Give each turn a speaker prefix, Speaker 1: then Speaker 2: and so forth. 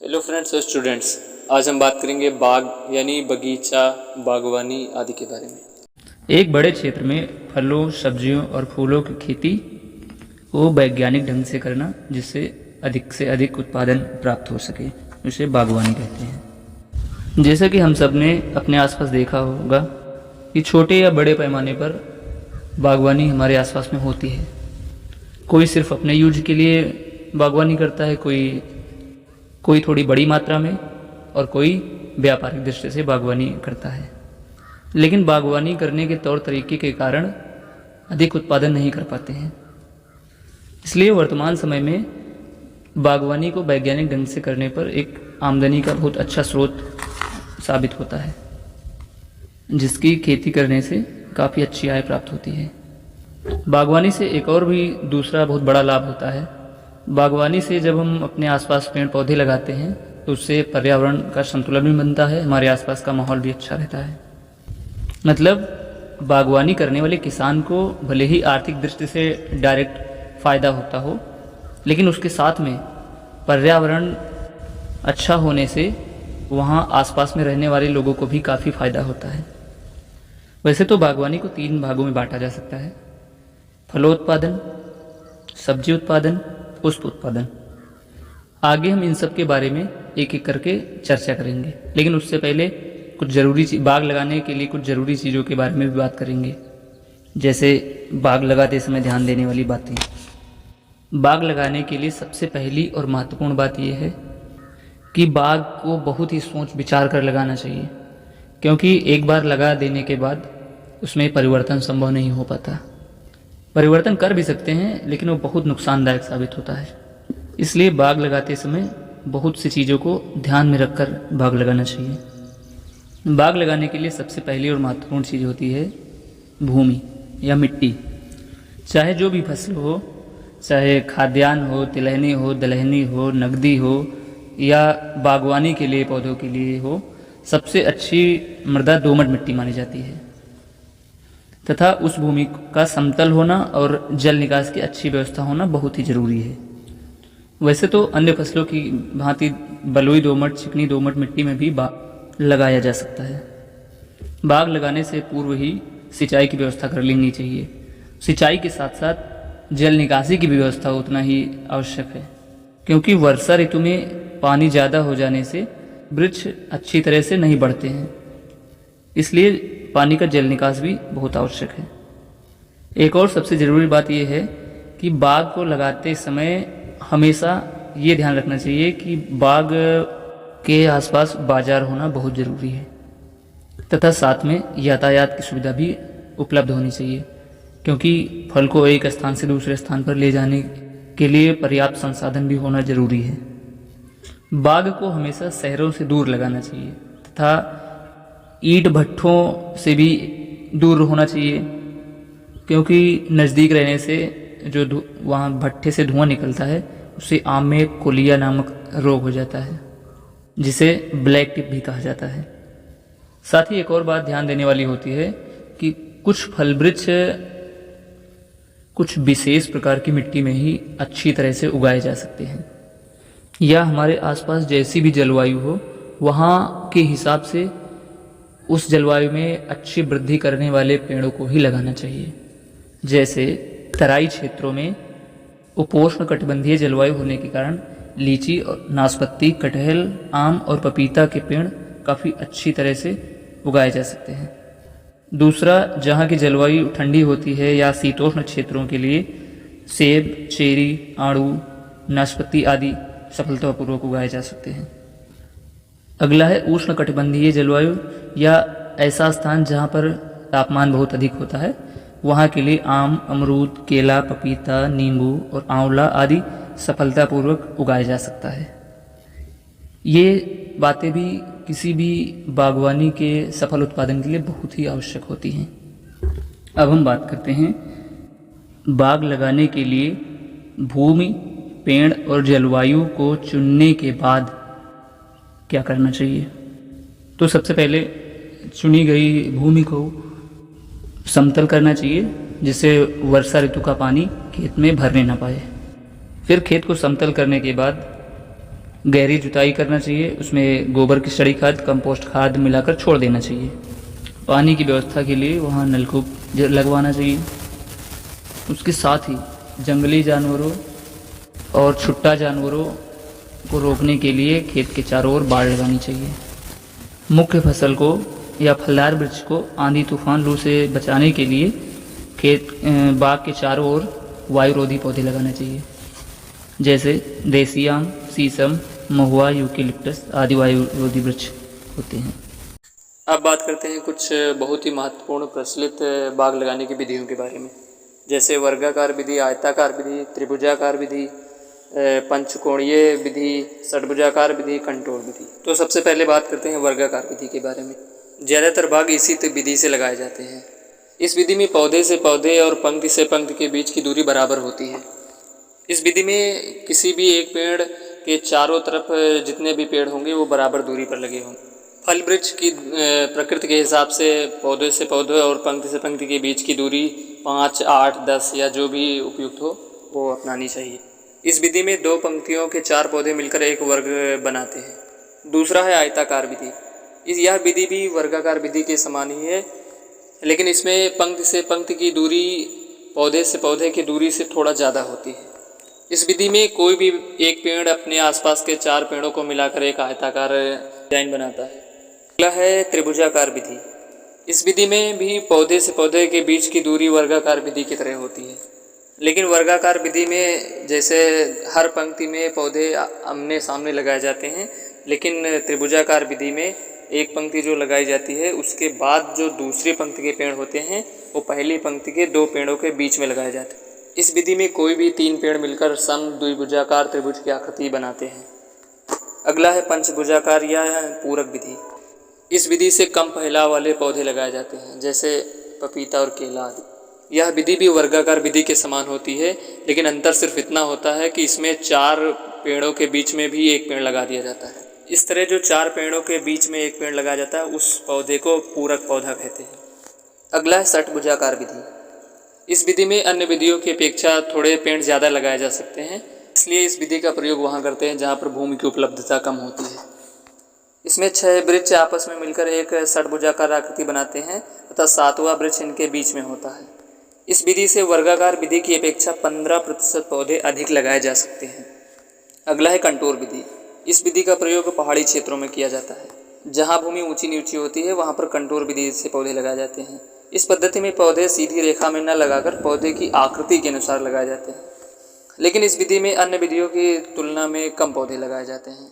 Speaker 1: Hello friends और students, आज हम बात करेंगे बाग यानी बगीचा, बागवानी आदि के बारे में।
Speaker 2: एक बड़े क्षेत्र में फलों, सब्जियों और फूलों की खेती को वैज्ञानिक ढंग से करना, जिससे अधिक से अधिक उत्पादन प्राप्त हो सके, उसे बागवानी कहते हैं। जैसा कि हम सब ने अपने आसपास देखा होगा कि छोटे या बड़े पैमाने पर बागवानी हमारे आसपास में होती है। कोई सिर्फ अपने यूज के लिए बागवानी करता है, कोई थोड़ी बड़ी मात्रा में, और कोई व्यापारिक दृष्टि से बागवानी करता है। लेकिन बागवानी करने के तौर तरीके के कारण अधिक उत्पादन नहीं कर पाते हैं। इसलिए वर्तमान समय में बागवानी को वैज्ञानिक ढंग से करने पर एक आमदनी का बहुत अच्छा स्रोत साबित होता है, जिसकी खेती करने से काफ़ी अच्छी आय प्राप्त होती है। बागवानी से एक और भी दूसरा बहुत बड़ा लाभ होता है। बागवानी से जब हम अपने आसपास पेड़ पौधे लगाते हैं तो उससे पर्यावरण का संतुलन भी बनता है, हमारे आसपास का माहौल भी अच्छा रहता है। मतलब बागवानी करने वाले किसान को भले ही आर्थिक दृष्टि से डायरेक्ट फ़ायदा होता हो, लेकिन उसके साथ में पर्यावरण अच्छा होने से वहाँ आसपास में रहने वाले लोगों को भी काफ़ी फ़ायदा होता है। वैसे तो बागवानी को 3 भागों में बांटा जा सकता है: फलोत्पादन, सब्जी उत्पादन, पुष्प उत्पादन। आगे हम इन सब के बारे में एक एक करके चर्चा करेंगे, लेकिन उससे पहले कुछ ज़रूरी बाग लगाने के लिए कुछ ज़रूरी चीज़ों के बारे में भी बात करेंगे। जैसे बाग लगाते समय ध्यान देने वाली बातें। बाग लगाने के लिए सबसे पहली और महत्वपूर्ण बात यह है कि बाग को बहुत ही सोच विचार कर लगाना चाहिए, क्योंकि एक बार लगा देने के बाद उसमें परिवर्तन संभव नहीं हो पाता। परिवर्तन कर भी सकते हैं, लेकिन वो बहुत नुकसानदायक साबित होता है। इसलिए बाग लगाते समय बहुत सी चीज़ों को ध्यान में रखकर बाग लगाना चाहिए। बाग लगाने के लिए सबसे पहली और महत्वपूर्ण चीज़ होती है भूमि या मिट्टी। चाहे जो भी फसल हो, चाहे खाद्यान्न हो, तिलहनी हो, दलहनी हो, नकदी हो, या बागवानी के लिए पौधों के लिए हो, सबसे अच्छी मृदा दोमट मिट्टी मानी जाती है। तथा उस भूमि का समतल होना और जल निकास की अच्छी व्यवस्था होना बहुत ही जरूरी है। वैसे तो अन्य फसलों की भांति बलुई दोमट, चिकनी दोमट मिट्टी में भी बाग लगाया जा सकता है। बाग लगाने से पूर्व ही सिंचाई की व्यवस्था कर लेनी चाहिए। सिंचाई के साथ साथ जल निकासी की भी व्यवस्था उतना ही आवश्यक है, क्योंकि वर्षा ऋतु में पानी ज़्यादा हो जाने से वृक्ष अच्छी तरह से नहीं बढ़ते हैं। इसलिए पानी का जल निकास भी बहुत आवश्यक है। एक और सबसे ज़रूरी बात यह है कि बाग को लगाते समय हमेशा ये ध्यान रखना चाहिए कि बाग के आसपास बाजार होना बहुत ज़रूरी है, तथा साथ में यातायात की सुविधा भी उपलब्ध होनी चाहिए, क्योंकि फल को एक स्थान से दूसरे स्थान पर ले जाने के लिए पर्याप्त संसाधन भी होना ज़रूरी है। बाग को हमेशा शहरों से दूर लगाना चाहिए तथा ईंट भट्ठों से भी दूर होना चाहिए, क्योंकि नज़दीक रहने से जो वहाँ भट्ठे से धुआं निकलता है उससे आम में कोलिया नामक रोग हो जाता है, जिसे ब्लैक टिप भी कहा जाता है। साथ ही एक और बात ध्यान देने वाली होती है कि कुछ फल वृक्ष कुछ विशेष प्रकार की मिट्टी में ही अच्छी तरह से उगाए जा सकते हैं, या हमारे आसपास जैसी भी जलवायु हो वहाँ के हिसाब से उस जलवायु में अच्छी वृद्धि करने वाले पेड़ों को ही लगाना चाहिए। जैसे तराई क्षेत्रों में उपोष्ण कटिबंधीय जलवायु होने के कारण लीची और नाशपाती, कटहल, आम और पपीता के पेड़ काफ़ी अच्छी तरह से उगाए जा सकते हैं। दूसरा, जहाँ की जलवायु ठंडी होती है या शीतोष्ण क्षेत्रों के लिए सेब, चेरी, आड़ू, नाशपाती आदि सफलतापूर्वक उगाए जा सकते हैं। अगला है उष्ण कटिबंधीय जलवायु, या ऐसा स्थान जहाँ पर तापमान बहुत अधिक होता है, वहाँ के लिए आम, अमरूद, केला, पपीता, नींबू और आंवला आदि सफलतापूर्वक उगाया जा सकता है। ये बातें भी किसी भी बागवानी के सफल उत्पादन के लिए बहुत ही आवश्यक होती हैं। अब हम बात करते हैं बाग लगाने के लिए भूमि, पेड़ और जलवायु को चुनने के बाद क्या करना चाहिए। तो सबसे पहले चुनी गई भूमि को समतल करना चाहिए, जिससे वर्षा ऋतु का पानी खेत में भरने ना पाए। फिर खेत को समतल करने के बाद गहरी जुताई करना चाहिए, उसमें गोबर की सड़ी खाद, कंपोस्ट खाद मिलाकर छोड़ देना चाहिए। पानी की व्यवस्था के लिए वहाँ नलकूप लगवाना चाहिए। उसके साथ ही जंगली जानवरों और छुट्टा जानवरों को रोकने के लिए खेत के चारों ओर बाड़ लगानी चाहिए। मुख्य फसल को या फलदार वृक्ष को आंधी तूफान लू से बचाने के लिए बाग के चारों ओर वायुरोधी पौधे लगाने चाहिए, जैसे देसी आम, शीशम, महुआ, यूकेलिप्टस आदि वायुरोधी वृक्ष होते हैं।
Speaker 1: अब बात करते हैं कुछ बहुत ही महत्वपूर्ण प्रचलित बाग लगाने की विधियों के बारे में, जैसे वर्गाकार विधि, आयताकार विधि, त्रिभुजाकार विधि, पंचकोणीय विधि, षटभुजाकार विधि, कंटोर विधि। तो सबसे पहले बात करते हैं वर्गाकार विधि के बारे में। ज़्यादातर बाग इसी विधि से लगाए जाते हैं। इस विधि में पौधे से पौधे और पंक्ति से पंक्ति के बीच की दूरी बराबर होती है। इस विधि में किसी भी एक पेड़ के चारों तरफ जितने भी पेड़ होंगे वो बराबर दूरी पर लगे होंगे। फल वृक्ष की प्रकृति के हिसाब से पौधे से पौधे और पंक्ति से पंक्ति के बीच की दूरी 5, 8, 10 या जो भी उपयुक्त हो वो अपनानी चाहिए। इस विधि में 2 पंक्तियों के 4 पौधे मिलकर एक वर्ग बनाते हैं। दूसरा है आयताकार विधि। यह विधि भी वर्गाकार विधि के समान ही है, लेकिन इसमें पंक्ति से पंक्ति की दूरी पौधे से पौधे की दूरी से थोड़ा ज़्यादा होती है। इस विधि में कोई भी एक पेड़ अपने आसपास के 4 पेड़ों को मिलाकर एक आयताकार डिजाइन बनाता है। अगला है त्रिभुजाकार विधि। इस विधि में भी पौधे से पौधे के बीच की दूरी वर्गाकार विधि की तरह होती है, लेकिन वर्गाकार विधि में जैसे हर पंक्ति में पौधे आमने सामने लगाए जाते हैं, लेकिन त्रिभुजाकार विधि में एक पंक्ति जो लगाई जाती है उसके बाद जो दूसरी पंक्ति के पेड़ होते हैं वो पहली पंक्ति के 2 पेड़ों के बीच में लगाए जाते हैं। इस विधि में कोई भी 3 पेड़ मिलकर समद्विभुजाकार त्रिभुज की आकृति बनाते हैं। अगला है पंचभुजाकार या पूरक विधि। इस विधि से कम फैलाव वाले पौधे लगाए जाते हैं, जैसे पपीता और केला आदि। यह विधि भी वर्गाकार विधि के समान होती है, लेकिन अंतर सिर्फ इतना होता है कि इसमें 4 पेड़ों के बीच में भी एक पेड़ लगा दिया जाता है। इस तरह जो 4 पेड़ों के बीच में एक पेड़ लगाया जाता है उस पौधे को पूरक पौधा कहते हैं। अगला है षटभुजाकार विधि। इस विधि में अन्य विधियों की अपेक्षा थोड़े पेड़ ज़्यादा लगाए जा सकते हैं, इसलिए इस विधि का प्रयोग वहाँ करते हैं जहाँ पर भूमि की उपलब्धता कम होती है। इसमें 6 वृक्ष आपस में मिलकर एक षटभुजाकार आकृति बनाते हैं तथा 7वां वृक्ष इनके बीच में होता है। इस विधि से वर्गाकार विधि की अपेक्षा 15% पौधे अधिक लगाए जा सकते हैं। अगला है कंटोर विधि। इस विधि का प्रयोग पहाड़ी क्षेत्रों में किया जाता है। जहाँ भूमि ऊंची नीची होती है वहाँ पर कंटोर विधि से पौधे लगाए जाते हैं। इस पद्धति में पौधे सीधी रेखा में न लगाकर पौधे की आकृति के अनुसार लगाए जाते हैं, लेकिन इस विधि में अन्य विधियों की तुलना में कम पौधे लगाए जाते हैं।